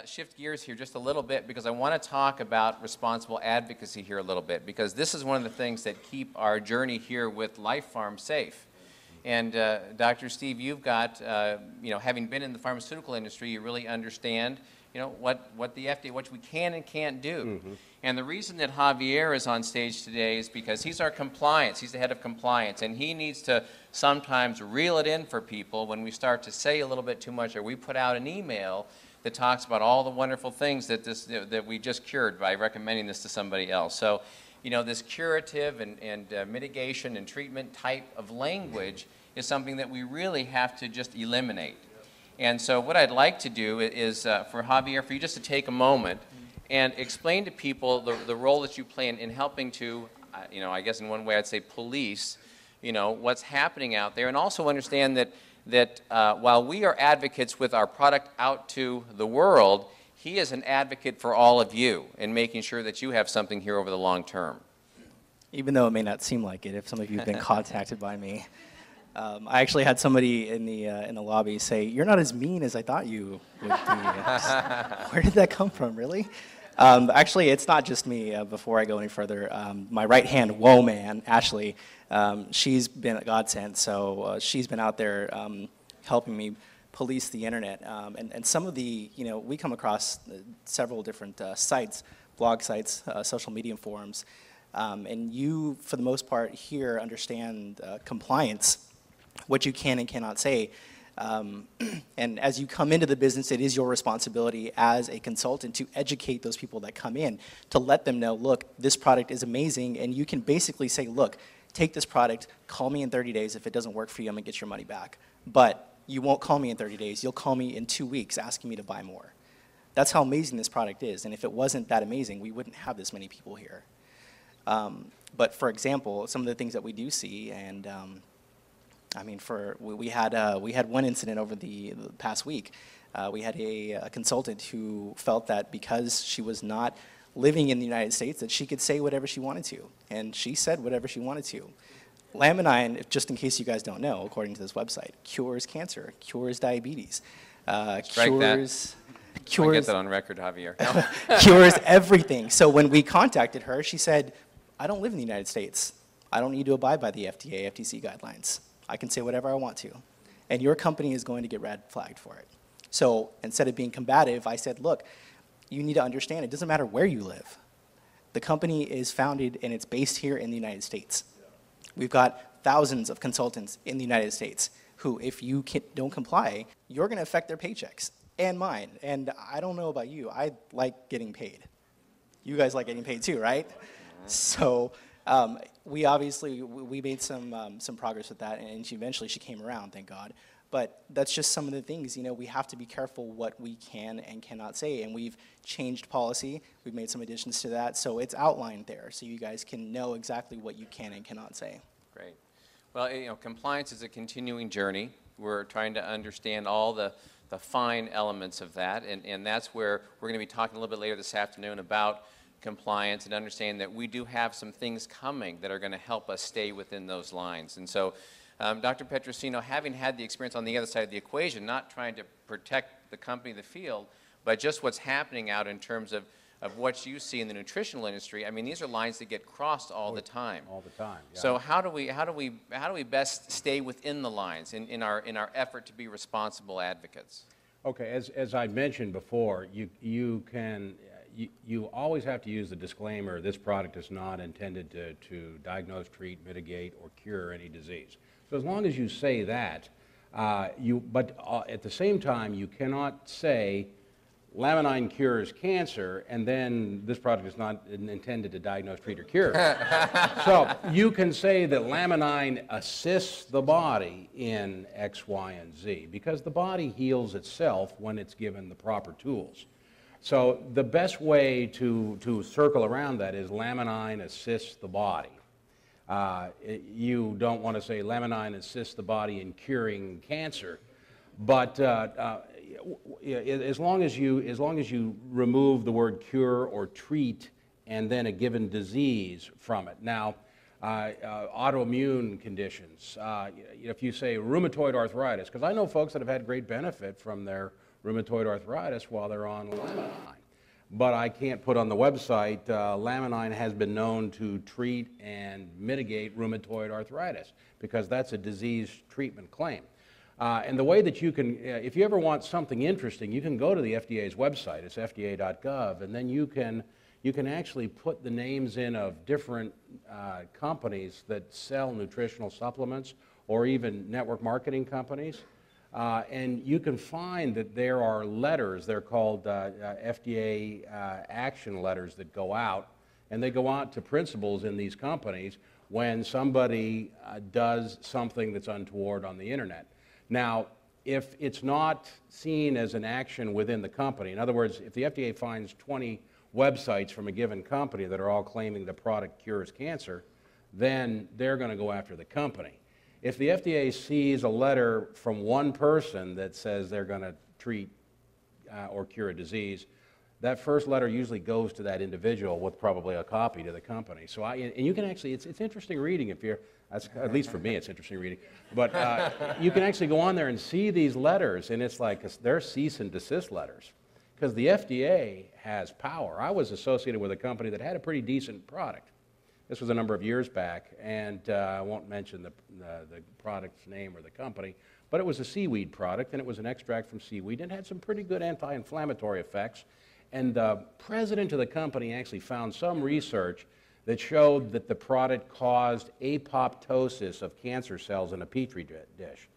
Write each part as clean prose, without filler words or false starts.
shift gears here just a little bit because I want to talk about responsible advocacy here a little bit because this is one of the things that keep our journey here with Life Farm safe. And Dr. Steve, you've got, having been in the pharmaceutical industry, you really understand, what the FDA, what we can and can't do. Mm-hmm. And the reason that Javier is on stage today is because he's our compliance, he's the head of compliance, and he needs to sometimes reel it in for people when we start to say a little bit too much or we put out an email that talks about all the wonderful things that we just cured by recommending this to somebody else. So, this curative and mitigation and treatment type of language is something that we really have to just eliminate. And so what I'd like to do is for Javier, for you just to take a moment and explain to people the role that you play in helping to, I guess in one way I'd say police, what's happening out there, and also understand that while we are advocates with our product out to the world, he is an advocate for all of you in making sure that you have something here over the long term. Even though it may not seem like it, if some of you have been contacted by me. I actually had somebody in the lobby say, "You're not as mean as I thought you would be." Where did that come from, really? Actually, it's not just me. Before I go any further, my right-hand woe man, Ashley, she's been a godsend. So she's been out there helping me police the internet. And some of the, we come across several different sites, blog sites, social media forums, and you, for the most part, here understand compliance, what you can and cannot say. And as you come into the business, it is your responsibility as a consultant to educate those people that come in, to let them know, look, this product is amazing, and you can basically say, look, take this product, call me in 30 days. If it doesn't work for you, I'm going to get your money back. But you won't call me in 30 days. You'll call me in 2 weeks asking me to buy more. That's how amazing this product is. And if it wasn't that amazing, we wouldn't have this many people here. But for example, some of the things that we do see, and we had one incident over the past week. We had a consultant who felt that because she was not living in the United States that she could say whatever she wanted to, and she said whatever she wanted to. Laminine, just in case you guys don't know, according to this website, cures cancer, cures diabetes, cures. I'll get that on record, Javier. Cures everything. So when we contacted her, she said, "I don't live in the United States. I don't need to abide by the FDA, FTC guidelines. I can say whatever I want to, and your company is going to get red flagged for it." So instead of being combative, I said, look, you need to understand it doesn't matter where you live. The company is founded and it's based here in the United States. We've got thousands of consultants in the United States who, if you don't comply, you're going to affect their paychecks and mine. And I don't know about you, I like getting paid. You guys like getting paid too, right? So we made some progress with that, and eventually she came around, thank God. But that's just some of the things, we have to be careful what we can and cannot say, and we've changed policy, we've made some additions to that, so it's outlined there, so you guys can know exactly what you can and cannot say. Great. Well, compliance is a continuing journey. We're trying to understand all the fine elements of that, and that's where we're going to be talking a little bit later this afternoon about compliance and understanding that we do have some things coming that are going to help us stay within those lines. And so, Dr. Petrosino, having had the experience on the other side of the equation, not trying to protect the company, the field, but just what's happening out in terms of what you see in the nutritional industry. I mean, these are lines that get crossed all the time. All the time. Yeah. So how do we best stay within the lines in our effort to be responsible advocates? Okay, as I mentioned before, you always have to use the disclaimer, this product is not intended to diagnose, treat, mitigate, or cure any disease. So as long as you say that, but at the same time, you cannot say Laminine cures cancer, and then this product is not intended to diagnose, treat, or cure. So you can say that Laminine assists the body in X, Y, and Z, because the body heals itself when it's given the proper tools. So the best way to circle around that is Laminine assists the body. You don't want to say Laminine assists the body in curing cancer, but as long as you remove the word cure or treat and then a given disease from it. Now, autoimmune conditions, if you say rheumatoid arthritis, because I know folks that have had great benefit from their rheumatoid arthritis while they're on Laminine. But I can't put on the website, Laminine has been known to treat and mitigate rheumatoid arthritis, because that's a disease treatment claim. And the way that you can, if you ever want something interesting, you can go to the FDA's website, it's fda.gov, and then you can actually put the names in of different companies that sell nutritional supplements, or even network marketing companies. And you can find that there are letters, they're called FDA action letters, that go out, and they go out to principals in these companies when somebody does something that's untoward on the internet. Now, if it's not seen as an action within the company, in other words, if the FDA finds 20 websites from a given company that are all claiming the product cures cancer, then they're going to go after the company. If the FDA sees a letter from one person that says they're going to treat or cure a disease, that first letter usually goes to that individual with probably a copy to the company. So and you can actually, it's interesting reading if you're, at least for me it's interesting reading, but you can actually go on there and see these letters, and it's like they're cease and desist letters, because the FDA has power. I was associated with a company that had a pretty decent product. This was a number of years back, and I won't mention the product's name or the company, but it was a seaweed product, and it was an extract from seaweed, and it had some pretty good anti-inflammatory effects. And the president of the company actually found some research that showed that the product caused apoptosis of cancer cells in a petri dish.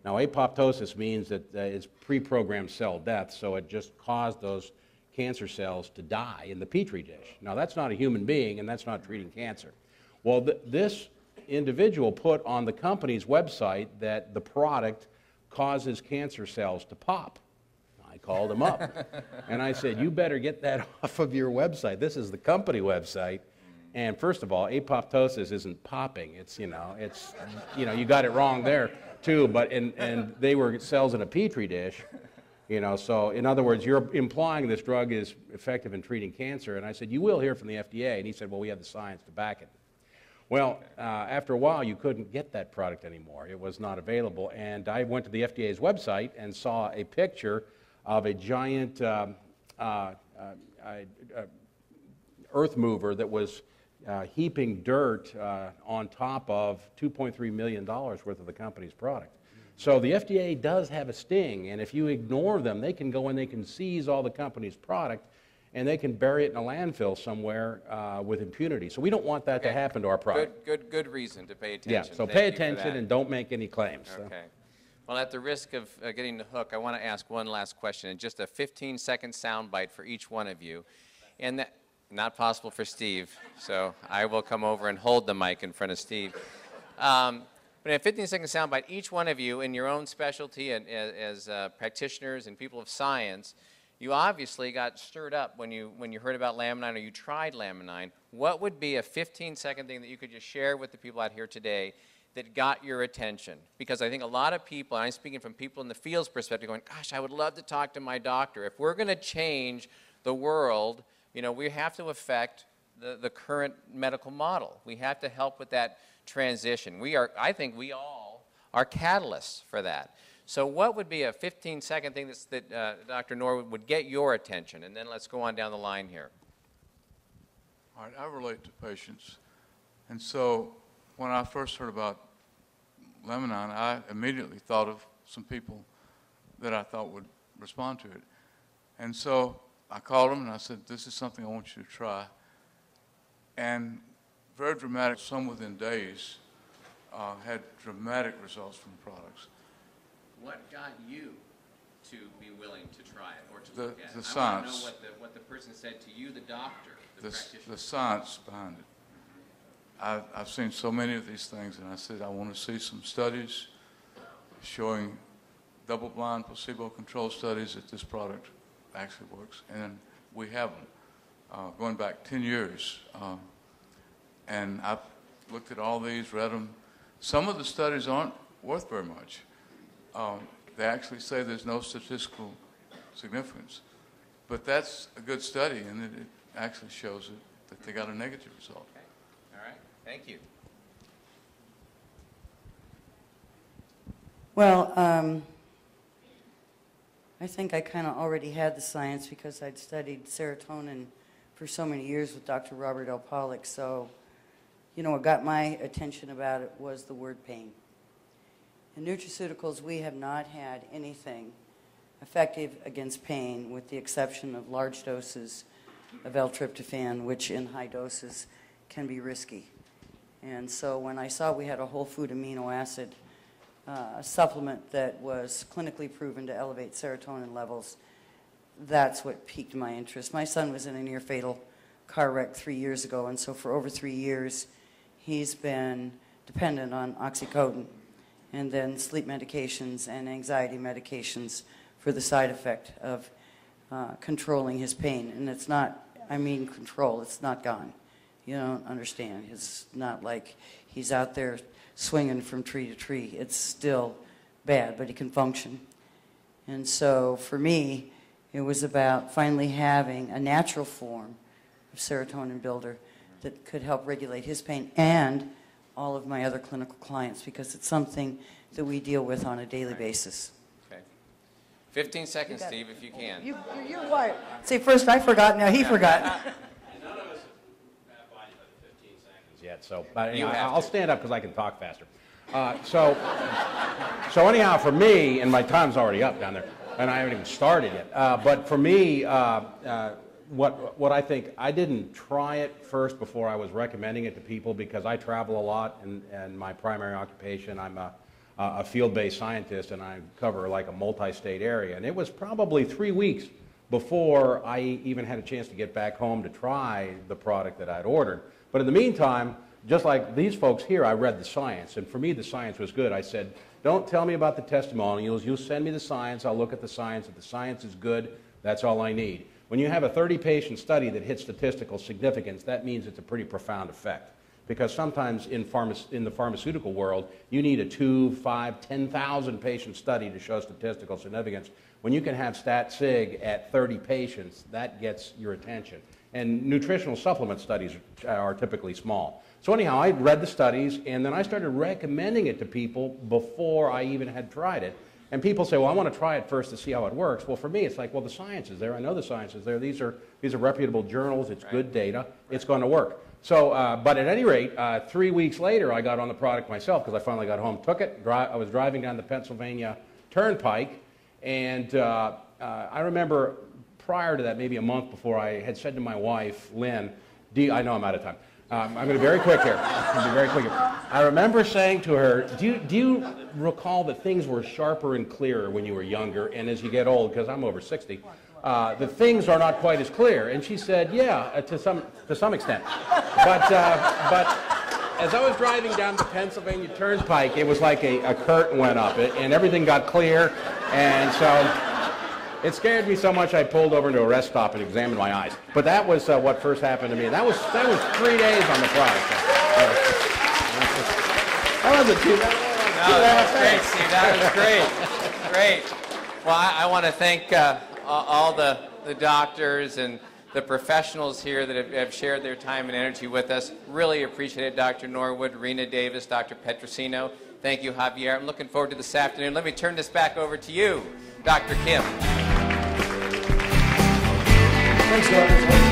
Now, apoptosis means that it's pre-programmed cell death, so it just caused those cancer cells to die in the petri dish. Now, that's not a human being, and that's not treating cancer. Well, this individual put on the company's website that the product causes cancer cells to pop. I called him up, and I said, you better get that off of your website. This is the company website. And first of all, apoptosis isn't popping. It's, you got it wrong there, too. But, and they were cells in a petri dish. So in other words, you're implying this drug is effective in treating cancer. And I said, you will hear from the FDA. And he said, well, we have the science to back it. Well, after a while, you couldn't get that product anymore. It was not available. And I went to the FDA's website and saw a picture of a giant earth mover that was heaping dirt on top of $2.3 million worth of the company's product. So the FDA does have a sting, and if you ignore them, they can go and they can seize all the company's product, and they can bury it in a landfill somewhere with impunity. So we don't want that to happen to our product. Good reason to pay attention. Yeah, so pay attention and don't make any claims. Okay. So. Well, at the risk of getting the hook, I want to ask one last question, and just a 15-second soundbite for each one of you. And that, not possible for Steve, so I will come over and hold the mic in front of Steve. But in a 15-second soundbite, each one of you in your own specialty and as practitioners and people of science, you obviously got stirred up when you heard about Laminine or you tried Laminine. What would be a 15-second thing that you could just share with the people out here today that got your attention? Because I think a lot of people, and I'm speaking from people in the field's perspective, going, gosh, I would love to talk to my doctor. If we're going to change the world, we have to affect the current medical model. We have to help with that transition. I think we all are catalysts for that. So what would be a 15-second thing that Dr. Norwood would get your attention? And then let's go on down the line here. All right, I relate to patients. And so when I first heard about Laminine, I immediately thought of some people that I thought would respond to it. And so I called them and I said, this is something I want you to try. And very dramatic, some within days, had dramatic results from the products. What got you to be willing to try it or to look at it? The science. I want to know what the person said to you, the doctor, the practitioner. The science behind it. I've seen so many of these things, and I said I want to see some studies showing double-blind, placebo-controlled studies that this product actually works, and we have them going back 10 years. And I've looked at all these, read them. Some of the studies aren't worth very much. They actually say there's no statistical significance. But that's a good study, and it actually shows that they got a negative result. Okay. All right. Thank you. Well, I think I kind of already had the science because I'd studied serotonin for so many years with Dr. Robert L. Pollack. So, you know, what got my attention about it was the word pain. In nutraceuticals, we have not had anything effective against pain with the exception of large doses of L-tryptophan, which in high doses can be risky. And so when I saw we had a whole food amino acid supplement that was clinically proven to elevate serotonin levels, that's what piqued my interest. My son was in a near fatal car wreck 3 years ago, and so for over 3 years he's been dependent on oxycodone and then sleep medications and anxiety medications for the side effect of controlling his pain. And it's not, I mean control, it's not gone. You don't understand. It's not like he's out there swinging from tree to tree. It's still bad, but he can function. And so for me, it was about finally having a natural form of serotonin builder that could help regulate his pain and all of my other clinical clients, because it's something that we deal with on a daily basis. Okay. 15 seconds, Steve, if you can. You're quiet. Say first I forgot, now he forgot. None of us have body by the 15 seconds yet, so but You anyway, have I'll to. stand up because I can talk faster. So anyhow, for me, and my time's already up down there, and I haven't even started yet. But for me, what I think, I didn't try it first before I was recommending it to people because I travel a lot, and my primary occupation, I'm a field-based scientist, and I cover like a multi-state area. And it was probably 3 weeks before I even had a chance to get back home to try the product that I'd ordered. But in the meantime, just like these folks here, I read the science, and for me the science was good. I said, don't tell me about the testimonials, you send me the science, I'll look at the science. If the science is good, that's all I need. When you have a 30-patient study that hits statistical significance, that means it's a pretty profound effect. Because sometimes in the pharmaceutical world, you need a 2, 5, 10,000 patient study to show statistical significance. When you can have stat sig at 30 patients, that gets your attention. And nutritional supplement studies are typically small. So anyhow, I read the studies, and then I started recommending it to people before I even had tried it. And people say, well, I want to try it first to see how it works. Well, for me, it's like, well, the science is there. I know the science is there. These are reputable journals. It's good data. It's going to work. So, but at any rate, 3 weeks later, I got on the product myself because I finally got home, took it. I was driving down the Pennsylvania Turnpike, and I remember prior to that, maybe a month before, I had said to my wife, Lynn, I know I'm out of time. I'm going to be very quick here. I'm going to be very quick here. I remember saying to her, do you recall that things were sharper and clearer when you were younger, and as you get old, because I'm over 60, the things are not quite as clear? And she said, yeah, to some extent. But as I was driving down the Pennsylvania Turnpike, it was like a curtain went up, and everything got clear, and so it scared me so much I pulled over into a rest stop and examined my eyes. But that was what first happened to me. And that was 3 days on the product. That wasn't too bad. No, that was great, Steve. That was great. Great. Well, I want to thank all the doctors and the professionals here that have shared their time and energy with us. Really appreciate it, Dr. Norwood, Rena Davis, Dr. Petrosino. Thank you, Javier. I'm looking forward to this afternoon. Let me turn this back over to you, Dr. Kim. Thanks, Dr.